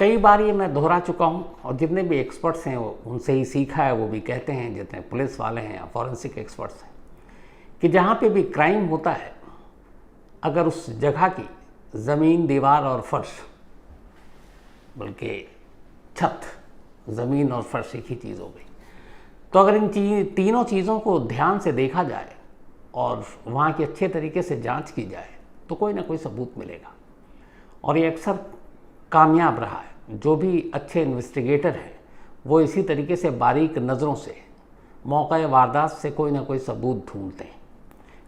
कई बार ये मैं दोहरा चुका हूँ और जितने भी एक्सपर्ट्स हैं वो उनसे ही सीखा है, वो भी कहते हैं, जितने पुलिस वाले हैं या फॉरेंसिक एक्सपर्ट्स हैं, कि जहाँ पे भी क्राइम होता है अगर उस जगह की ज़मीन, दीवार और फर्श, बल्कि छत, ज़मीन और फर्श एक ही चीज़ हो गई, तो अगर इन तीनों चीज़ों को ध्यान से देखा जाए और वहाँ की अच्छे तरीके से जांच की जाए तो कोई ना कोई सबूत मिलेगा। और ये अक्सर कामयाब रहा है। जो भी अच्छे इन्वेस्टिगेटर हैं वो इसी तरीके से बारीक नज़रों से मौका वारदात से कोई ना कोई सबूत ढूंढते हैं।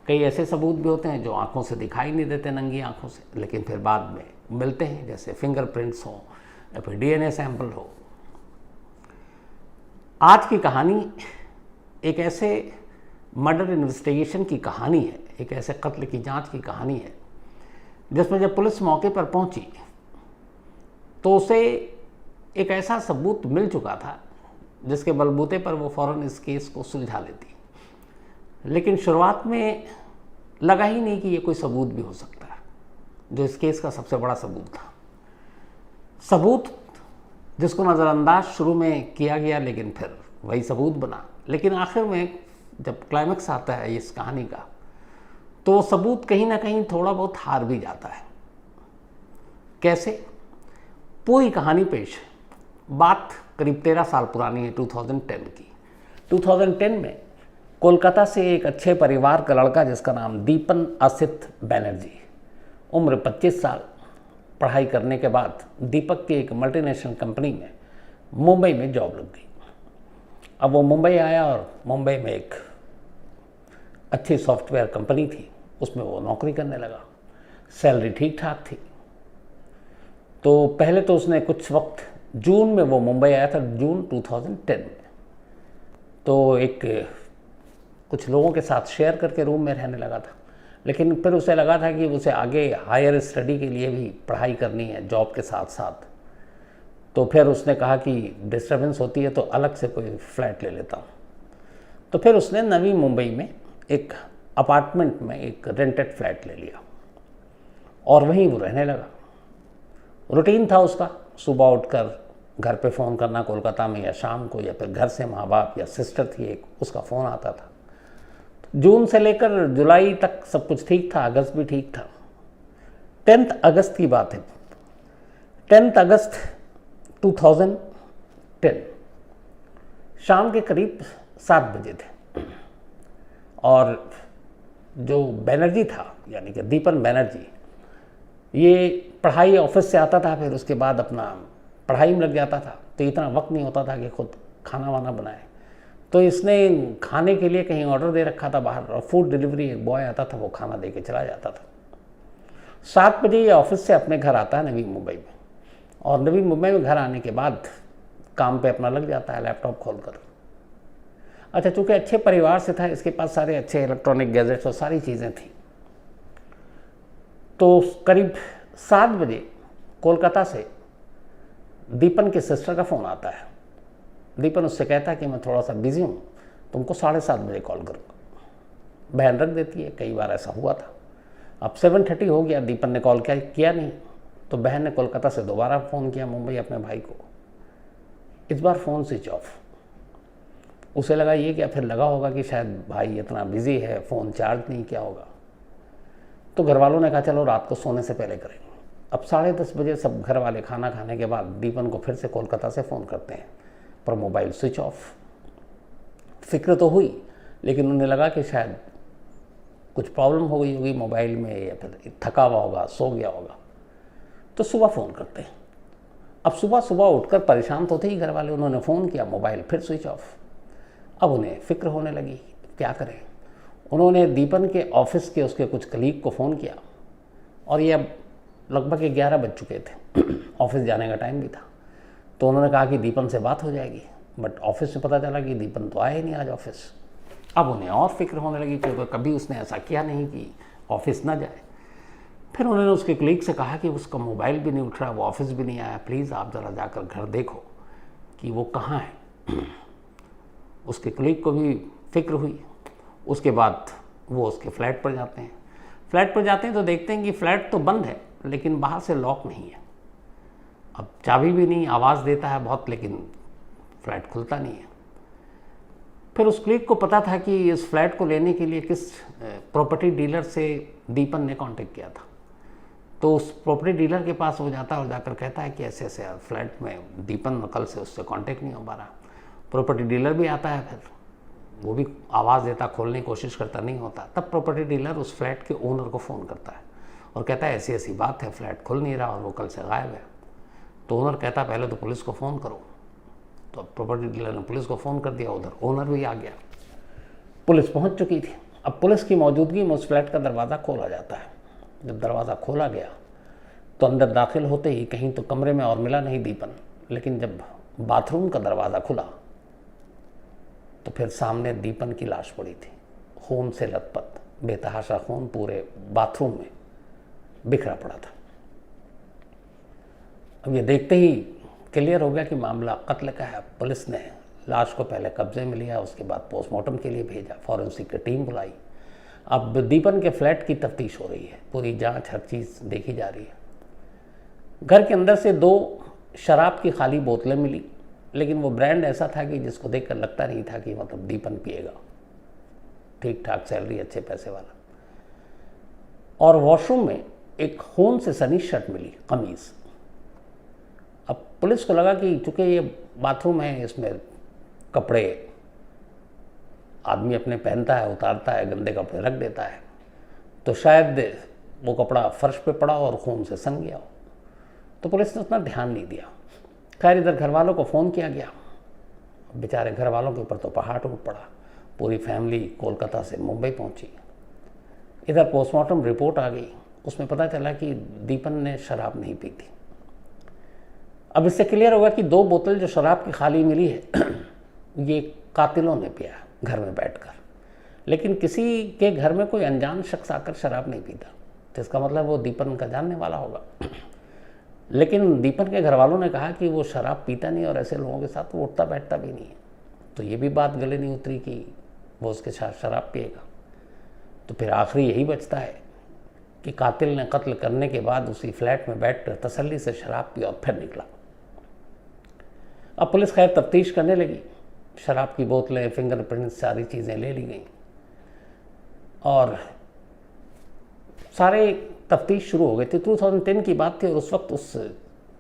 कई ऐसे सबूत भी होते हैं जो आंखों से दिखाई नहीं देते, नंगी आंखों से, लेकिन फिर बाद में मिलते हैं, जैसे फिंगरप्रिंट्स हो या फिर डीएनए सैंपल हो। आज की कहानी एक ऐसे मर्डर इन्वेस्टिगेशन की कहानी है, एक ऐसे कत्ल की जांच की कहानी है जिसमें जब पुलिस मौके पर पहुंची तो उसे एक ऐसा सबूत मिल चुका था जिसके बलबूते पर वो फ़ौरन इस केस को सुलझा लेती। लेकिन शुरुआत में लगा ही नहीं कि ये कोई सबूत भी हो सकता है, जो इस केस का सबसे बड़ा सबूत था। सबूत जिसको नज़रअंदाज शुरू में किया गया, लेकिन फिर वही सबूत बना। लेकिन आखिर में जब क्लाइमेक्स आता है इस कहानी का, तो सबूत कहीं ना कहीं थोड़ा बहुत हार भी जाता है। कैसे? पूरी कहानी पेश है। बात करीब 13 साल पुरानी है, 2010 की। 2010 में कोलकाता से एक अच्छे परिवार का लड़का जिसका नाम दीपन असित बैनर्जी, उम्र 25 साल, पढ़ाई करने के बाद दीपक की एक मल्टीनेशनल कंपनी में मुंबई में जॉब लग गई। अब वो मुंबई आया और मुंबई में एक अच्छी सॉफ्टवेयर कंपनी थी, उसमें वो नौकरी करने लगा। सैलरी ठीक ठाक थी। तो पहले तो उसने कुछ वक्त, जून में वो मुंबई आया था, जून 2010 में, तो एक कुछ लोगों के साथ शेयर करके रूम में रहने लगा था। लेकिन फिर उसे लगा था कि उसे आगे हायर स्टडी के लिए भी पढ़ाई करनी है जॉब के साथ साथ। तो फिर उसने कहा कि डिस्टर्बेंस होती है तो अलग से कोई फ्लैट ले लेता हूँ। तो फिर उसने नवी मुंबई में एक अपार्टमेंट में एक रेंटेड फ्लैट ले लिया और वहीं वो रहने लगा। रूटीन था उसका, सुबह उठकर घर पे फ़ोन करना कोलकाता में, या शाम को, या फिर घर से माँ बाप या सिस्टर थी एक, उसका फ़ोन आता था। जून से लेकर जुलाई तक सब कुछ ठीक था, अगस्त भी ठीक था। 10 अगस्त की बात है, 10 अगस्त 2010 शाम के करीब 7 बजे थे और जो बैनर्जी था, यानी कि दीपन बैनर्जी, ये पढ़ाई ऑफिस से आता था, फिर उसके बाद अपना पढ़ाई में लग जाता था, तो इतना वक्त नहीं होता था कि खुद खाना वाना बनाए। तो इसने खाने के लिए कहीं ऑर्डर दे रखा था बाहर, और फूड डिलीवरी एक बॉय आता था, वो खाना दे के चला जाता था। 7 बजे ये ऑफिस से अपने घर आता है नवी मुंबई में, और नवी मुंबई में घर आने के बाद काम पे अपना लग जाता है लैपटॉप खोलकर। अच्छा, चूँकि अच्छे परिवार से था, इसके पास सारे अच्छे इलेक्ट्रॉनिक गैजेट्स और सारी चीज़ें थी। तो करीब 7 बजे कोलकाता से दीपन के सिस्टर का फ़ोन आता है। दीपन उससे कहता है कि मैं थोड़ा सा बिज़ी हूँ, तुमको 7:30 बजे कॉल करूँगा। बहन रख देती है, कई बार ऐसा हुआ था। अब 7:30 हो गया, दीपन ने कॉल किया नहीं, तो बहन ने कोलकाता से दोबारा फ़ोन किया मुंबई अपने भाई को। इस बार फ़ोन स्विच ऑफ। उसे लगा ये क्या, फिर लगा होगा कि शायद भाई इतना बिज़ी है, फ़ोन चार्ज नहीं किया होगा। तो घर वालों ने कहा चलो रात को सोने से पहले करेंगे। अब 10:30 बजे सब घर वाले खाना खाने के बाद दीपन को फिर से कोलकाता से फ़ोन करते हैं, पर मोबाइल स्विच ऑफ। फिक्र तो हुई, लेकिन उन्हें लगा कि शायद कुछ प्रॉब्लम हो गई होगी मोबाइल में, या फिर थका हुआ होगा, सो गया होगा। तो सुबह फ़ोन करते हैं। अब सुबह सुबह उठकर परेशान तो थे ही घर वाले, उन्होंने फ़ोन किया, मोबाइल फिर स्विच ऑफ। अब उन्हें फिक्र होने लगी, क्या करें। उन्होंने दीपन के ऑफिस के उसके कुछ कलीग को फ़ोन किया, और ये अब लगभग 11 बज चुके थे, ऑफिस जाने का टाइम भी था। तो उन्होंने कहा कि दीपन से बात हो जाएगी, बट ऑफिस में पता चला कि दीपन तो आया ही नहीं आज ऑफिस। अब उन्हें और फिक्र होने लगी, क्योंकि कभी उसने ऐसा किया नहीं कि ऑफिस ना जाए। फिर उन्होंने उसके कलीग से कहा कि उसका मोबाइल भी नहीं उठ रहा, वो ऑफिस भी नहीं आया, प्लीज़ आप ज़रा जाकर घर देखो कि वो कहाँ है। उसके कलीग को भी फिक्र हुई। उसके बाद वो उसके फ्लैट पर जाते हैं। फ्लैट पर जाते हैं तो देखते हैं कि फ्लैट तो बंद है, लेकिन बाहर से लॉक नहीं है। अब चाबी भी नहीं, आवाज़ देता है बहुत लेकिन फ्लैट खुलता नहीं है। फिर उस क्लिक को पता था कि इस फ्लैट को लेने के लिए किस प्रॉपर्टी डीलर से दीपन ने कांटेक्ट किया था। तो उस प्रॉपर्टी डीलर के पास वो जाता है और जाकर कहता है कि ऐसे ऐसे यार फ्लैट में दीपन कल से उससे कांटेक्ट नहीं हो पा रहा। प्रॉपर्टी डीलर भी आता है, फिर वो भी आवाज़ देता, खोलने की कोशिश करता, नहीं होता। तब प्रॉपर्टी डीलर उस फ्लैट के ओनर को फ़ोन करता है और कहता है ऐसी ऐसी बात है, फ्लैट खुल नहीं रहा और वो कल से गायब है। तो ओनर कहता पहले तो पुलिस को फ़ोन करो। तो प्रॉपर्टी डीलर ने पुलिस को फ़ोन कर दिया, उधर ओनर भी आ गया, पुलिस पहुंच चुकी थी। अब पुलिस की मौजूदगी में उस फ्लैट का दरवाज़ा खोला जाता है। जब दरवाज़ा खोला गया तो अंदर दाखिल होते ही कहीं तो कमरे में और मिला नहीं दीपन, लेकिन जब बाथरूम का दरवाज़ा खुला तो फिर सामने दीपन की लाश पड़ी थी, खून से लथपथ, बेतहाशा खून पूरे बाथरूम में बिखरा पड़ा था। अब ये देखते ही क्लियर हो गया कि मामला कत्ल का है। पुलिस ने लाश को पहले कब्जे में लिया, उसके बाद पोस्टमार्टम के लिए भेजा, फॉरेंसिक की टीम बुलाई। अब दीपन के फ्लैट की तफ्तीश हो रही है, पूरी जांच, हर चीज़ देखी जा रही है। घर के अंदर से 2 शराब की खाली बोतलें मिली, लेकिन वो ब्रांड ऐसा था कि जिसको देखकर लगता नहीं था कि मतलब दीपन पिएगा। ठीक ठाक सैलरी, अच्छे पैसे वाला। और वॉशरूम में एक खून से सनी शर्ट मिली, कमीज़। अब पुलिस को लगा कि चूंकि ये बाथरूम है, इसमें कपड़े आदमी अपने पहनता है, उतारता है, गंदे कपड़े रख देता है, तो शायद वो कपड़ा फर्श पे पड़ा और खून से सन गया हो। तो पुलिस ने उतना ध्यान नहीं दिया। खैर इधर घर वालों को फ़ोन किया गया। बेचारे घर वालों के ऊपर तो पहाड़ टूट पड़ा। पूरी फैमिली कोलकाता से मुंबई पहुंची। इधर पोस्टमार्टम रिपोर्ट आ गई, उसमें पता चला कि दीपन ने शराब नहीं पी थी। अब इससे क्लियर होगा कि 2 बोतल जो शराब की खाली मिली है ये कातिलों ने पिया घर में बैठकर, लेकिन किसी के घर में कोई अनजान शख्स आकर शराब नहीं पीता, तो इसका मतलब वो दीपन का जानने वाला होगा। लेकिन दीपन के घर वालों ने कहा कि वो शराब पीता नहीं और ऐसे लोगों के साथ वो उठता बैठता भी नहीं है। तो ये भी बात गले नहीं उतरी कि वो उसके साथ शराब पिएगा। तो फिर आखिरी यही बचता है कि कातिल ने कत्ल करने के बाद उसी फ्लैट में बैठकर तसल्ली से शराब पी और फिर निकला। अब पुलिस खैर तफ्तीश करने लगी। शराब की बोतलें, फिंगरप्रिंट्स, सारी चीज़ें ले ली गई और सारे तफ्तीश शुरू हो गई थी। 2010 की बात थी और उस वक्त उस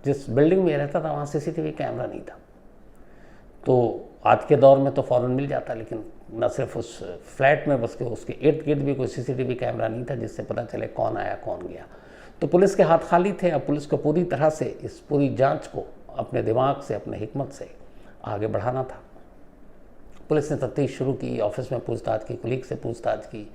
जिस बिल्डिंग में रहता था वहाँ सीसीटीवी कैमरा नहीं था। तो आज के दौर में तो फ़ौरन मिल जाता, लेकिन न सिर्फ उस फ्लैट में बस के उसके इर्द गिर्द भी कोई सीसीटीवी कैमरा नहीं था जिससे पता चले कौन आया कौन गया। तो पुलिस के हाथ खाली थे। अब पुलिस को पूरी तरह से इस पूरी जांच को अपने दिमाग से, अपने हिकमत से आगे बढ़ाना था। पुलिस ने तफ्तीश शुरू की, ऑफिस में पूछताछ की, कुलीग से पूछताछ की,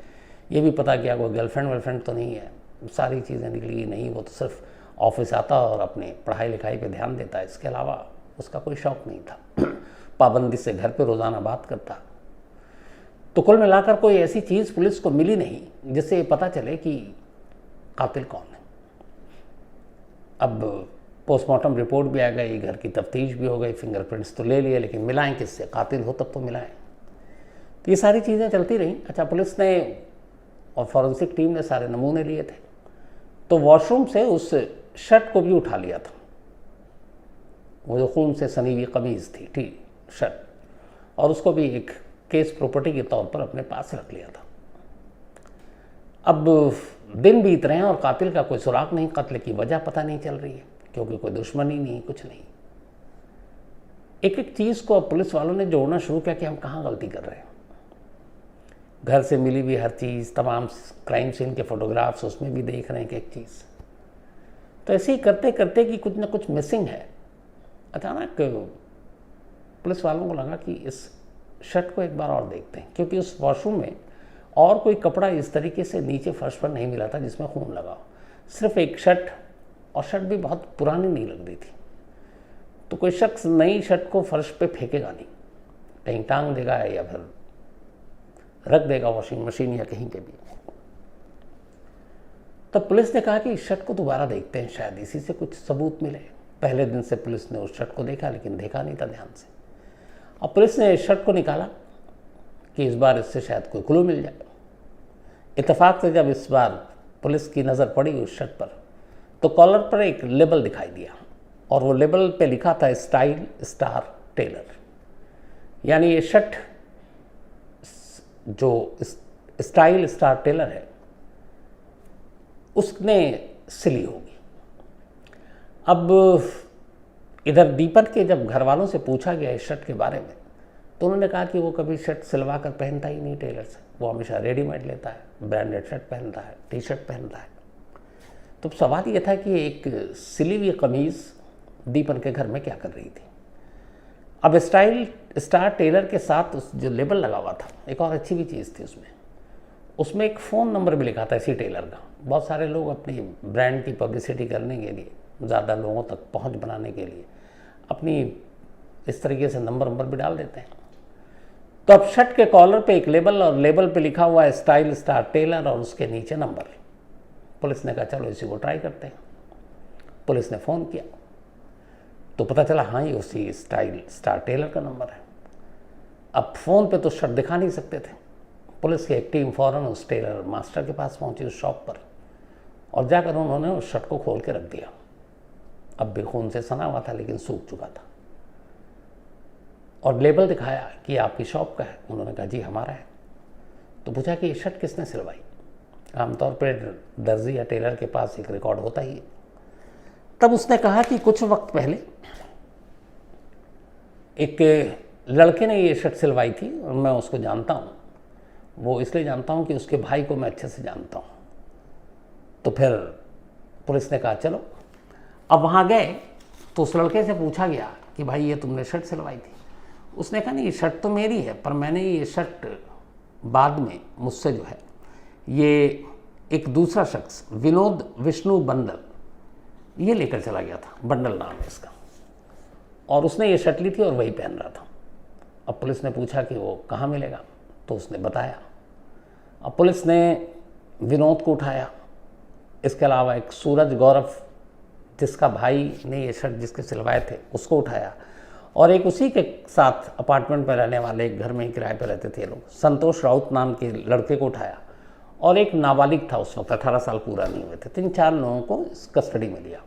ये भी पता किया कोई गर्लफ्रेंड वर्लफ्रेंड तो नहीं है। सारी चीज़ें निकली नहीं, वो तो सिर्फ ऑफिस आता और अपने पढ़ाई लिखाई पे ध्यान देता है, इसके अलावा उसका कोई शौक़ नहीं था। पाबंदी से घर पे रोज़ाना बात करता। तो कुल मिलाकर कोई ऐसी चीज़ पुलिस को मिली नहीं जिससे पता चले कि कातिल कौन है। अब पोस्टमार्टम रिपोर्ट भी आ गई, घर की तफ्तीश भी हो गई, फिंगरप्रिंट्स तो ले लिए, लेकिन मिलाएं किससे? कातिल हो तब तो मिलाएं। तो ये सारी चीज़ें चलती रहीं। अच्छा, पुलिस ने और फॉरेंसिक टीम ने सारे नमूने लिए थे, तो वॉशरूम से उस शर्ट को भी उठा लिया था, वो जो खून से सनी हुई कमीज़ थी, ठीक शर्ट, और उसको भी एक केस प्रॉपर्टी के तौर पर अपने पास रख लिया था। अब दिन बीत रहे हैं और कातिल का कोई सुराग नहीं, कत्ल की वजह पता नहीं चल रही है, क्योंकि कोई दुश्मनी नहीं, कुछ नहीं। एक एक चीज़ को अब पुलिस वालों ने जोड़ना शुरू किया कि हम कहाँ गलती कर रहे हैं। घर से मिली हुई हर चीज़, तमाम क्राइम सीन के फोटोग्राफ्स, उसमें भी देख रहे हैं कि एक चीज़। तो ऐसे ही करते करते कि कुछ ना कुछ मिसिंग है। अचानक पुलिस वालों को लगा कि इस शर्ट को एक बार और देखते हैं, क्योंकि उस वॉशरूम में और कोई कपड़ा इस तरीके से नीचे फर्श पर नहीं मिला था जिसमें खून लगा हो। सिर्फ एक शर्ट, और शर्ट भी बहुत पुरानी नहीं लग रही थी। तो कोई शख्स नई शर्ट को फर्श पे फेंकेगा नहीं, कहीं टांग देगा या फिर रख देगा वॉशिंग मशीन या कहीं के भी। तब पुलिस ने कहा कि इस शर्ट को दोबारा देखते हैं, शायद इसी से कुछ सबूत मिले। पहले दिन से पुलिस ने उस शर्ट को देखा, लेकिन देखा नहीं था ध्यान से। अब पुलिस ने इस शर्ट को निकाला कि इस बार इससे शायद कोई क्लू मिल जाए। इत्तेफाक से जब इस बार पुलिस की नज़र पड़ी उस शर्ट पर, तो कॉलर पर एक लेबल दिखाई दिया, और वो लेबल पे लिखा था स्टाइल स्टार टेलर, यानी ये शर्ट जो स्टाइल स्टार टेलर है उसने सिली होगी। अब इधर दीपन के जब घर वालों से पूछा गया इस शर्ट के बारे में तो उन्होंने कहा कि वो कभी शर्ट सिलवा कर पहनता ही नहीं टेलर से, वो हमेशा रेडीमेड लेता है, ब्रांडेड शर्ट पहनता है, टी शर्ट पहनता है। तो सवाल ये था कि एक सिली हुई कमीज़ दीपन के घर में क्या कर रही थी। अब स्टाइल स्टार टेलर के साथ उस जो लेबल लगा हुआ था, एक और अच्छी भी चीज़ थी उसमें एक फ़ोन नंबर भी लिखा था इसी टेलर का। बहुत सारे लोग अपनी ब्रांड की पब्लिसिटी करने के लिए, ज़्यादा लोगों तक पहुंच बनाने के लिए अपनी इस तरीके से नंबर भी डाल देते हैं। तो अब शर्ट के कॉलर पे एक लेबल और लेबल पे लिखा हुआ है स्टाइल स्टार टेलर और उसके नीचे नंबर। पुलिस ने कहा चलो इसी को ट्राई करते हैं। पुलिस ने फ़ोन किया तो पता चला हाँ ये उसी स्टाइल स्टार टेलर का नंबर है। अब फ़ोन पे तो शर्ट दिखा नहीं सकते थे। पुलिस की एक टीम फ़ौरन उस टेलर मास्टर के पास पहुंची उस शॉप पर और जाकर उन्होंने उस शर्ट को खोल के रख दिया। अब भी खून से सना हुआ था लेकिन सूख चुका था और लेबल दिखाया कि आपकी शॉप का है। उन्होंने कहा जी हमारा है। तो पूछा कि ये शर्ट किसने सिलवाई। आमतौर पर दर्जी या टेलर के पास एक रिकॉर्ड होता ही है। तब उसने कहा कि कुछ वक्त पहले एक लड़के ने ये शर्ट सिलवाई थी और मैं उसको जानता हूँ। वो इसलिए जानता हूँ कि उसके भाई को मैं अच्छे से जानता हूँ। तो फिर पुलिस ने कहा चलो। अब वहाँ गए तो उस लड़के से पूछा गया कि भाई ये तुमने शर्ट सिलवाई थी। उसने कहा नहीं ये शर्ट तो मेरी है, पर मैंने ये शर्ट बाद में मुझसे जो है ये एक दूसरा शख्स विनोद विष्णु बंडल ये लेकर चला गया था, बंडल नाम है इसका, और उसने ये शर्ट ली थी और वही पहन रहा था। अब पुलिस ने पूछा कि वो कहाँ मिलेगा तो उसने बताया। अब पुलिस ने विनोद को उठाया, इसके अलावा एक सूरज गौरव जिसका भाई ने ये शर्ट जिसके सिलवाए थे उसको उठाया और एक उसी के साथ अपार्टमेंट में रहने वाले एक घर में ही किराए पर रहते थे लोग संतोष राउत नाम के लड़के को उठाया और एक नाबालिग था उस वक्त 18 साल पूरा नहीं हुए थे। 3-4 लोगों को कस्टडी में लिया।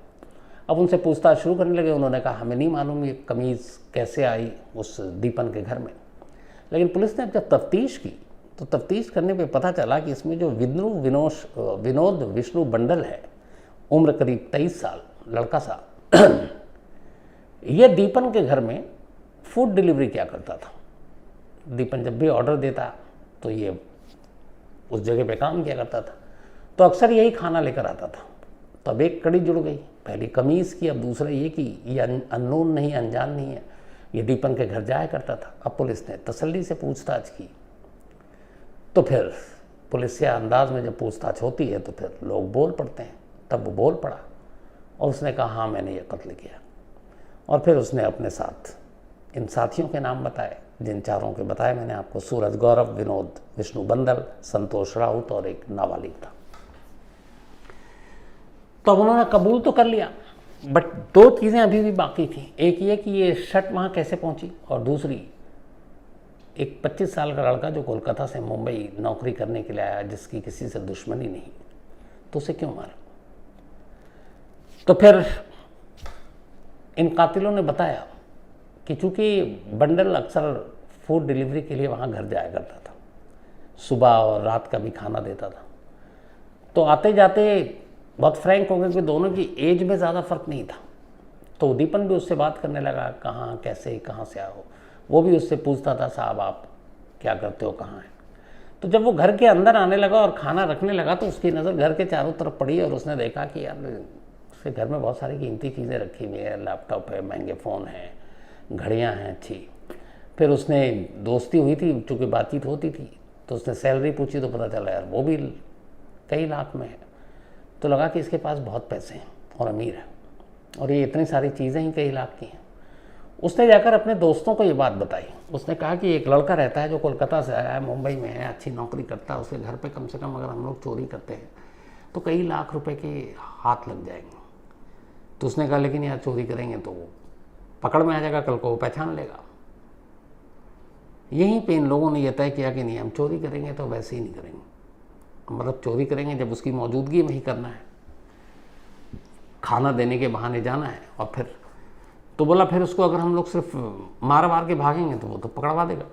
अब उनसे पूछताछ शुरू करने लगे। उन्होंने कहा हमें नहीं मालूम ये कमीज़ कैसे आई उस दीपन के घर में। लेकिन पुलिस ने जब तफ्तीश की तो तफ्तीश करने पे पता चला कि इसमें जो विनोद विष्णु बंडल है, उम्र करीब 23 साल लड़का सा, ये दीपन के घर में फूड डिलीवरी क्या करता था। दीपन जब भी ऑर्डर देता तो ये उस जगह पे काम किया करता था, तो अक्सर यही खाना लेकर आता था। तो अब एक कड़ी जुड़ गई, पहली कमीज़ की, अब दूसरा ये कि ये अननोन नहीं, अनजान नहीं है, ये दीपन के घर जाया करता था। अब पुलिस ने तसल्ली से पूछताछ की तो फिर पुलिस के अंदाज में जब पूछताछ होती है तो फिर लोग बोल पड़ते हैं। तब वो बोल पड़ा और उसने कहा हाँ मैंने ये कत्ल किया। और फिर उसने अपने साथ इन साथियों के नाम बताए, जिन चारों के बताए मैंने आपको, सूरज गौरव, विनोद विष्णु बंदल, संतोष राउत और एक नाबालिग था। तो अब उन्होंने कबूल तो कर लिया, बट 2 चीज़ें अभी भी बाकी थी। एक ये कि ये शर्ट वहाँ कैसे पहुँची, और दूसरी एक 25 साल का लड़का जो कोलकाता से मुंबई नौकरी करने के लिए आया, जिसकी किसी से दुश्मनी नहीं, तो उसे क्यों मारा। तो फिर इन कातिलों ने बताया कि चूँकि बंडल अक्सर फूड डिलीवरी के लिए वहाँ घर जाया करता था, सुबह और रात का भी खाना देता था, तो आते जाते बहुत फ्रैंक हो गए कि दोनों की एज में ज़्यादा फ़र्क नहीं था। तो दीपन भी उससे बात करने लगा, कहाँ कैसे कहाँ से आओ। वो भी उससे पूछता था साहब आप क्या करते हो, कहाँ हैं। तो जब वो घर के अंदर आने लगा और खाना रखने लगा तो उसकी नज़र घर के चारों तरफ पड़ी और उसने देखा कि यार उसके घर में बहुत सारी कीमती चीज़ें रखी हुई है, लैपटॉप है, महंगे फ़ोन हैं, घड़ियाँ हैं अच्छी। फिर उसने दोस्ती हुई थी, चूँकि बातचीत होती थी, तो उसने सैलरी पूछी तो पता चला यार वो भी कई लाख में है। तो लगा कि इसके पास बहुत पैसे हैं और अमीर है, और ये इतनी सारी चीज़ें ही कई लाख की हैं। उसने जाकर अपने दोस्तों को ये बात बताई। उसने कहा कि एक लड़का रहता है जो कोलकाता से आया है, मुंबई में है, अच्छी नौकरी करता है, उसके घर पे कम से कम अगर हम लोग चोरी करते हैं तो कई लाख रुपए के हाथ लग जाएंगे। तो उसने कहा लेकिन यार चोरी करेंगे तो वो पकड़ में आ जाएगा, कल को वो पहचान लेगा। यहीं पे इन लोगों ने यह तय किया कि नहीं, हम चोरी करेंगे तो वैसे ही नहीं करेंगे, मतलब चोरी करेंगे जब उसकी मौजूदगी में ही करना है, खाना देने के बहाने जाना है और फिर तो बोला फिर उसको अगर हम लोग सिर्फ मार के भागेंगे तो वो तो पकड़वा देगा,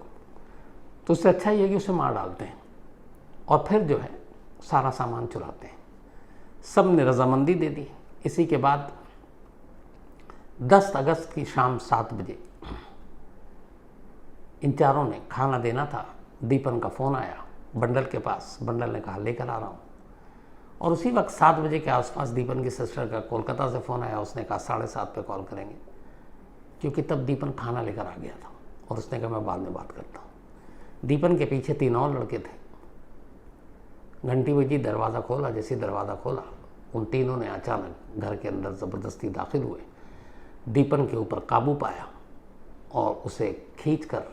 तो उससे अच्छा ही है कि उसे मार डालते हैं और फिर जो है सारा सामान चुराते हैं। सब ने रजामंदी दे दी। इसी के बाद 10 अगस्त की शाम 7 बजे इन चारों ने खाना देना था। दीपन का फ़ोन आया बंडल के पास, बंडल ने कहा लेकर आ रहा हूँ। और उसी वक्त 7 बजे के आसपास दीपन की सिस्टर का कोलकाता से फ़ोन आया। उसने कहा 7:30 पे कॉल करेंगे, क्योंकि तब दीपन खाना लेकर आ गया था और उसने कहा मैं बाद में बात करता हूँ। दीपन के पीछे 3 और लड़के थे। घंटी बजी, दरवाज़ा खोला। जैसे दरवाज़ा खोला उन तीनों ने अचानक घर के अंदर ज़बरदस्ती दाखिल हुए, दीपन के ऊपर काबू पाया और उसे खींचकर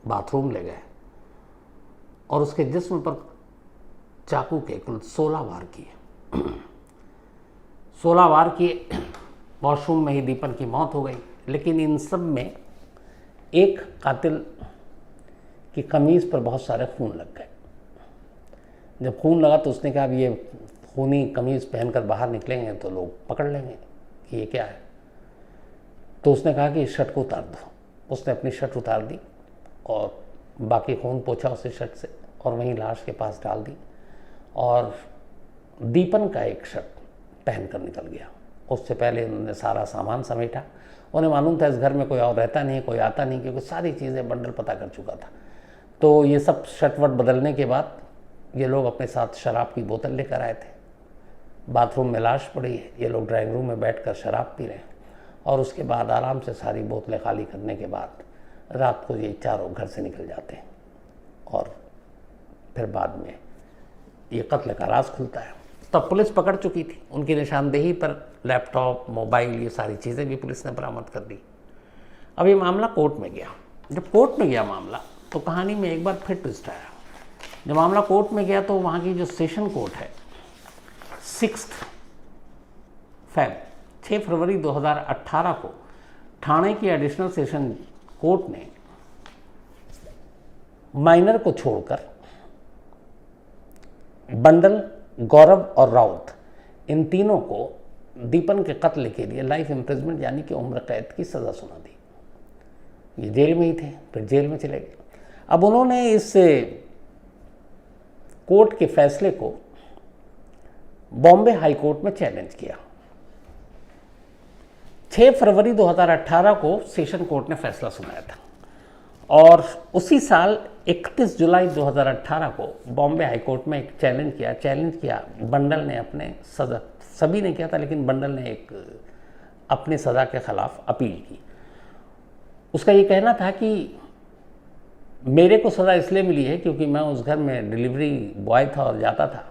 बाथरूम ले गए और उसके जिस्म पर चाकू के कुल 16 वार किए। 16 वार किए। वॉशरूम में ही दीपन की मौत हो गई। लेकिन इन सब में एक कातिल की कमीज़ पर बहुत सारे खून लग गए। जब खून लगा तो उसने कहा अब ये खूनी कमीज़ पहनकर बाहर निकलेंगे तो लोग पकड़ लेंगे कि ये क्या है। तो उसने कहा कि इस शर्ट को उतार दो। उसने अपनी शर्ट उतार दी और बाकी खून पोंछा उसे शर्ट से और वहीं लाश के पास डाल दी और दीपन का एक शर्ट पहन कर निकल गया। उससे पहले उन्होंने सारा सामान समेटा। उन्हें मालूम था इस घर में कोई और रहता नहीं, कोई आता नहीं, क्योंकि सारी चीज़ें बंडल पता कर चुका था। तो ये सब शर्ट वर्ट बदलने के बाद ये लोग अपने साथ शराब की बोतल लेकर आए थे। बाथरूम में लाश पड़ी है। ये लोग ड्राइंग रूम में बैठकर शराब पी रहे हैं और उसके बाद आराम से सारी बोतलें खाली करने के बाद रात को ये चारों घर से निकल जाते हैं और फिर बाद में ये कत्ल का राज खुलता है। तब पुलिस पकड़ चुकी थी। उनकी निशानदेही पर लैपटॉप, मोबाइल, ये सारी चीज़ें भी पुलिस ने बरामद कर दी। अब ये मामला कोर्ट में गया। जब कोर्ट में गया मामला तो कहानी में एक बार फिर ट्विस्ट आया। जब मामला कोर्ट में गया तो वहाँ की जो सेशन कोर्ट है 6 फरवरी 2018 को ठाणे की एडिशनल सेशन कोर्ट ने माइनर को छोड़कर बंडल, गौरव और राउत इन तीनों को दीपन के कत्ल के लिए लाइफ इम्प्रिजमेंट यानी कि उम्र कैद की सज़ा सुना दी। ये जेल में ही थे, फिर जेल में चले गए। अब उन्होंने इस कोर्ट के फैसले को बॉम्बे हाई कोर्ट में चैलेंज किया। 6 फरवरी 2018 को सेशन कोर्ट ने फैसला सुनाया था और उसी साल 31 जुलाई 2018 को बॉम्बे हाई कोर्ट में एक चैलेंज किया। बंडल ने अपने सज़ा, सभी ने किया था लेकिन बंडल ने एक अपनी सज़ा के ख़िलाफ़ अपील की। उसका ये कहना था कि मेरे को सज़ा इसलिए मिली है क्योंकि मैं उस घर में डिलीवरी बॉय था और जाता था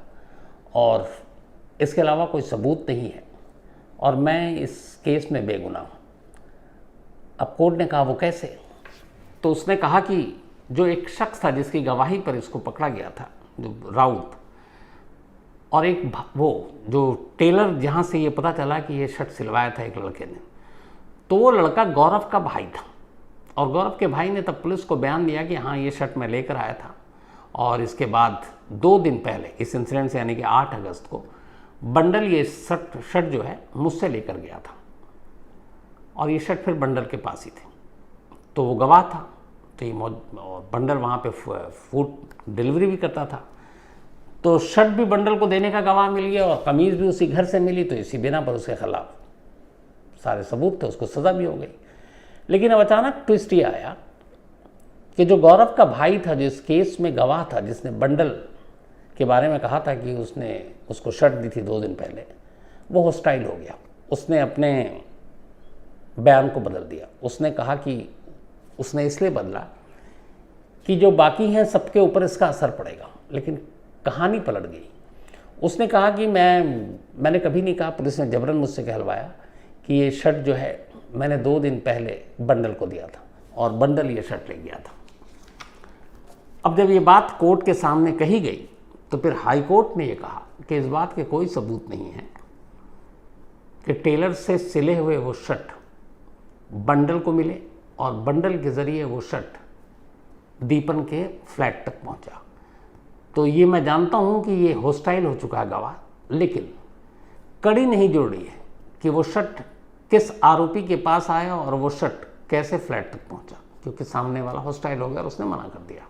और इसके अलावा कोई सबूत नहीं है और मैं इस केस में बेगुनाह हूँ। अब कोर्ट ने कहा वो कैसे? तो उसने कहा कि जो एक शख्स था जिसकी गवाही पर इसको पकड़ा गया था, जो राउत, और एक वो जो टेलर जहाँ से ये पता चला कि ये शर्ट सिलवाया था एक लड़के ने, तो वो लड़का गौरव का भाई था और गौरव के भाई ने तब पुलिस को बयान दिया कि हाँ ये शर्ट मैं लेकर आया था। और इसके बाद 2 दिन पहले इस इंसिडेंट से यानी कि 8 अगस्त को बंडल ये शर्ट जो है मुझसे लेकर गया था और ये शर्ट फिर बंडल के पास ही थी। तो वो गवाह था। तो ये बंडल वहाँ पे फूड डिलीवरी भी करता था। तो शर्ट भी बंडल को देने का गवाह मिल गया और कमीज़ भी उसी घर से मिली। तो इसी बिना पर उसके खिलाफ सारे सबूत थे, उसको सज़ा भी हो गई। लेकिन अब अचानक ट्विस्ट ये आया कि जो गौरव का भाई था, जो इस केस में गवाह था, जिसने बंडल के बारे में कहा था कि उसने उसको शर्ट दी थी 2 दिन पहले, वो हॉस्टाइल हो गया। उसने अपने बयान को बदल दिया। उसने कहा कि उसने इसलिए बदला कि जो बाकी हैं सबके ऊपर इसका असर पड़ेगा। लेकिन कहानी पलट गई। उसने कहा कि मैंने कभी नहीं कहा, पुलिस ने जबरन मुझसे कहलवाया कि ये शर्ट जो है मैंने 2 दिन पहले बंडल को दिया था और बंडल ये शर्ट ले गया था। अब जब ये बात कोर्ट के सामने कही गई तो फिर हाई कोर्ट ने ये कहा कि इस बात के कोई सबूत नहीं है कि टेलर से सिले हुए वो शर्ट बंडल को मिले और बंडल के ज़रिए वो शर्ट दीपन के फ्लैट तक पहुंचा। तो ये मैं जानता हूं कि ये हॉस्टाइल हो चुका है गवाह, लेकिन कड़ी नहीं जोड़ रही है कि वो शर्ट किस आरोपी के पास आया और वो शट कैसे फ्लैट तक पहुंचा, क्योंकि सामने वाला हॉस्टाइल हो गया और उसने मना कर दिया।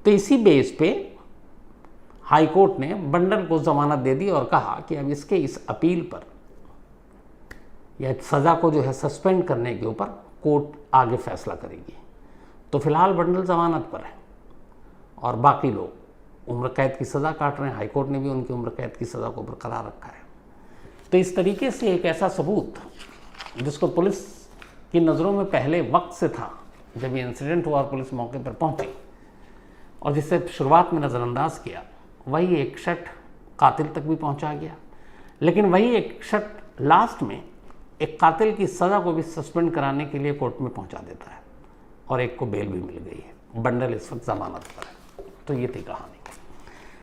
तो इसी बेस पे हाई कोर्ट ने बंडल को जमानत दे दी और कहा कि अब इसके इस अपील पर या सज़ा को जो है सस्पेंड करने के ऊपर कोर्ट आगे फैसला करेगी। तो फिलहाल बंडल जमानत पर है और बाकी लोग उम्र कैद की सज़ा काट रहे हैं। हाईकोर्ट ने भी उनकी उम्र कैद की सज़ा को बरकरार रखा है। तो इस तरीके से एक ऐसा सबूत जिसको पुलिस की नज़रों में पहले वक्त से था, जब ये इंसिडेंट हुआ और पुलिस मौके पर पहुंची और जिसे शुरुआत में नज़रअंदाज किया, वही एक शट कातिल तक भी पहुंचा गया। लेकिन वही एक शट लास्ट में एक कातिल की सज़ा को भी सस्पेंड कराने के लिए कोर्ट में पहुंचा देता है और एक को बेल भी मिल गई है। बंडल इस वक्त जमानत पर है। तो ये थी कहानी।